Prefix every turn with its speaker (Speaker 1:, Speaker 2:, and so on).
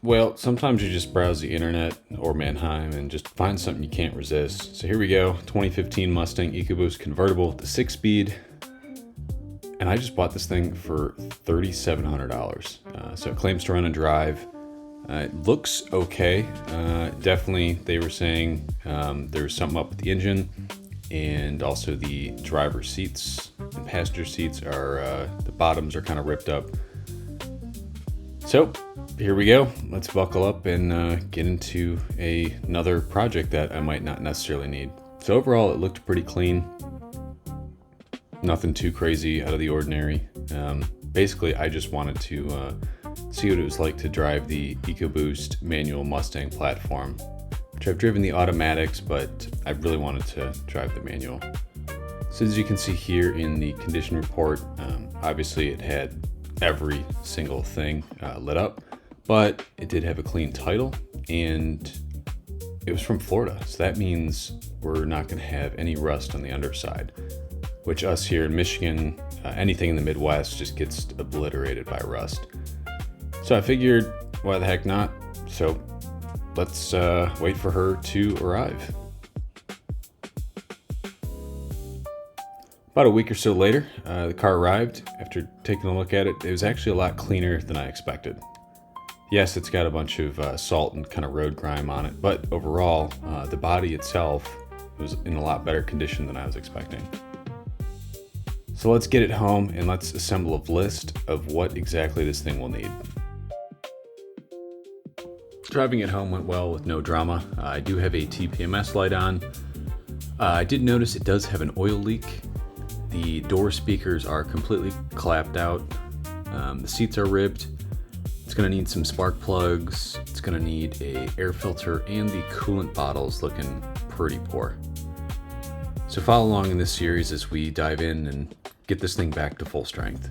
Speaker 1: Well, sometimes you just browse the internet or Mannheim and just find something you can't resist. So here we go, 2015 Mustang Ecoboost convertible, the 6-speed. And I just bought this thing for $3,700. So it claims to run and drive. It looks okay. Definitely, they were saying there was something up with the engine, and also the driver's seats and passenger seats are, the bottoms are kind of ripped up. So here we go. Let's buckle up and get into another project that I might not necessarily need. So overall, it looked pretty clean. Nothing too crazy out of the ordinary. Basically, I just wanted to see what it was like to drive the EcoBoost manual Mustang platform, which I've driven the automatics, but I really wanted to drive the manual. So as you can see here in the condition report, obviously it had every single thing lit up, but it did have a clean title, and it was from Florida. So that means we're not going to have any rust on the underside, which us here in Michigan, anything in the Midwest just gets obliterated by rust. So I figured, why the heck not? So let's wait for her to arrive. About a week or so later, the car arrived. After taking a look at it, it was actually a lot cleaner than I expected. Yes, it's got a bunch of salt and kind of road grime on it, but overall, the body itself was in a lot better condition than I was expecting. So let's get it home and let's assemble a list of what exactly this thing will need. Driving it home went well with no drama. I do have a TPMS light on. I did notice it does have an oil leak. The door speakers are completely clapped out. The seats are ripped. It's gonna need some spark plugs. It's gonna need a air filter, and the coolant bottle's looking pretty poor. So follow along in this series as we dive in and get this thing back to full strength.